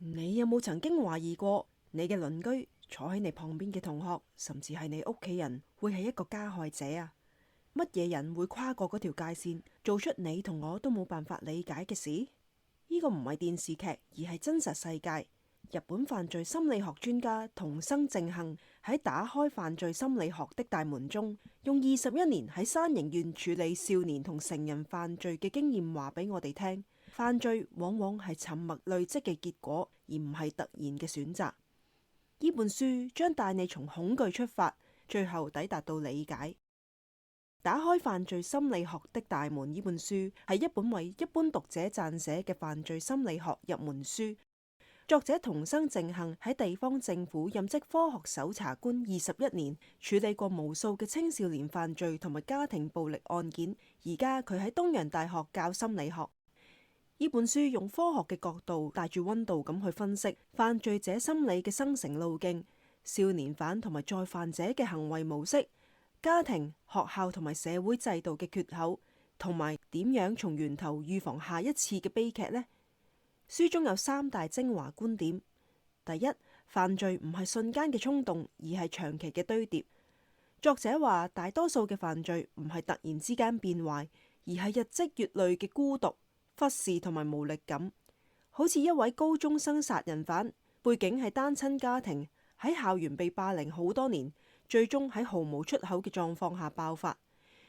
你有冇曾經懷疑過你嘅鄰居、坐喺你旁邊嘅同學，甚至係你屋企人，會係一個加害者啊？乜嘢人會跨過嗰條界線，做出你同我都冇辦法理解嘅事？呢個唔係電視劇，而係真實世界。日本犯罪心理學專家桐生正幸喺打開犯罪心理學的大門中，用21年喺山形縣處理少年同成人犯罪嘅經驗話俾我哋聽。犯罪往往係沉默累積嘅結果，而唔係突然嘅選擇。呢本書將帶你從恐懼出發，最後抵達到理解。打開犯罪心理學的大門呢本書係一本為一般讀者撰寫嘅犯罪心理學入門書。作者桐生正幸喺地方政府任職科學搜查官21年，處理過無數嘅青少年犯罪同埋家庭暴力案件。而家佢喺東洋大學教心理學。呢本書用科學嘅角度，帶住溫度咁去分析犯罪者心理嘅生成路徑、少年犯同埋再犯者嘅行為模式、家庭、學校同埋社會制度嘅缺口，同埋點樣從源頭預防下一次嘅悲劇呢？書中有3大精華觀點。第一，犯罪唔係瞬間嘅衝動，而係長期嘅堆疊。作者話，大多數嘅犯罪唔係突然之間變壞，而係日積月累嘅孤獨、忽視同埋無力感。好似一位高中生殺人犯，背景係單親家庭，喺校園被霸凌好多年，最終喺毫無出口嘅狀況下爆發。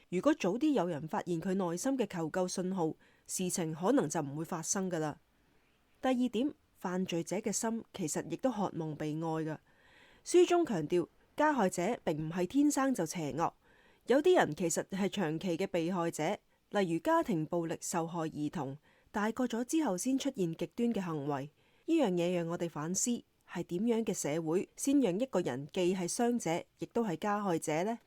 如果早啲有人發現佢內心嘅求救信號，事情可能就唔會發生噶啦。第二點，犯罪者嘅心其實亦都渴望被愛噶。書中強調，加害者並唔係天生就邪惡，有啲人其實係長期嘅被害者，例如家庭暴力受害兒童，大個咗之後先出現極端嘅行為。呢樣嘢讓我哋反思，係點樣嘅社會先讓一個人既係傷者，亦都係加害者呢？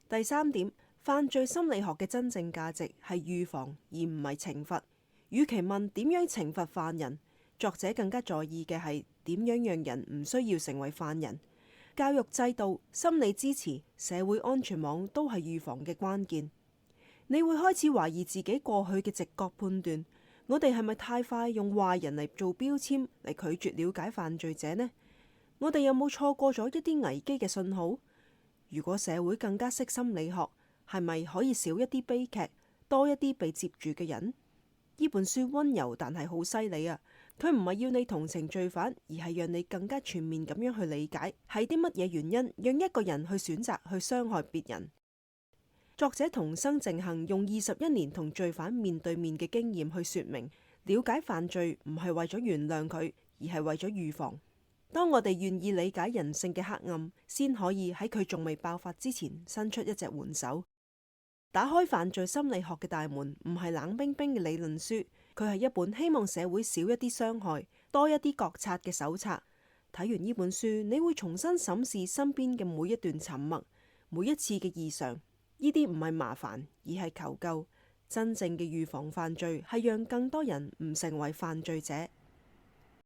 第三點，犯罪心理學嘅真正價值係預防，而唔係懲罰。與其問點樣懲罰犯人，作者更加在意嘅係點樣讓人唔需要成為犯人。教育制度、心理支持、社會安全網都係預防嘅關鍵。你會開始懷疑自己過去嘅直覺判斷，我哋係咪太快用壞人嚟做標籤嚟拒絕了解犯罪者呢？我哋有冇錯過咗一啲危機嘅信號？如果社會更加識心理學，係咪可以少一啲悲劇，多一啲被接住嘅人？呢本書溫柔但係好犀利啊！佢唔係要你同情罪犯，而係讓你更加全面咁樣去理解係啲乜嘢原因讓一個人去選擇去傷害別人。作者桐生正幸用21年同罪犯面對面嘅經驗去說明，了解犯罪唔係為咗原諒佢，而係為咗預防。當我哋願意理解人性嘅黑暗，先可以喺佢仲未爆發之前伸出一隻援手。打開犯罪心理學嘅大門唔係冷冰冰嘅理論書，佢係一本希望社會少一啲傷害、多一啲覺察嘅手冊。睇完呢本書，你會重新審視身邊嘅每一段沉默，每一次嘅異常。呢啲唔係麻煩，而係求救。真正嘅預防犯罪係讓更多人唔成為犯罪者。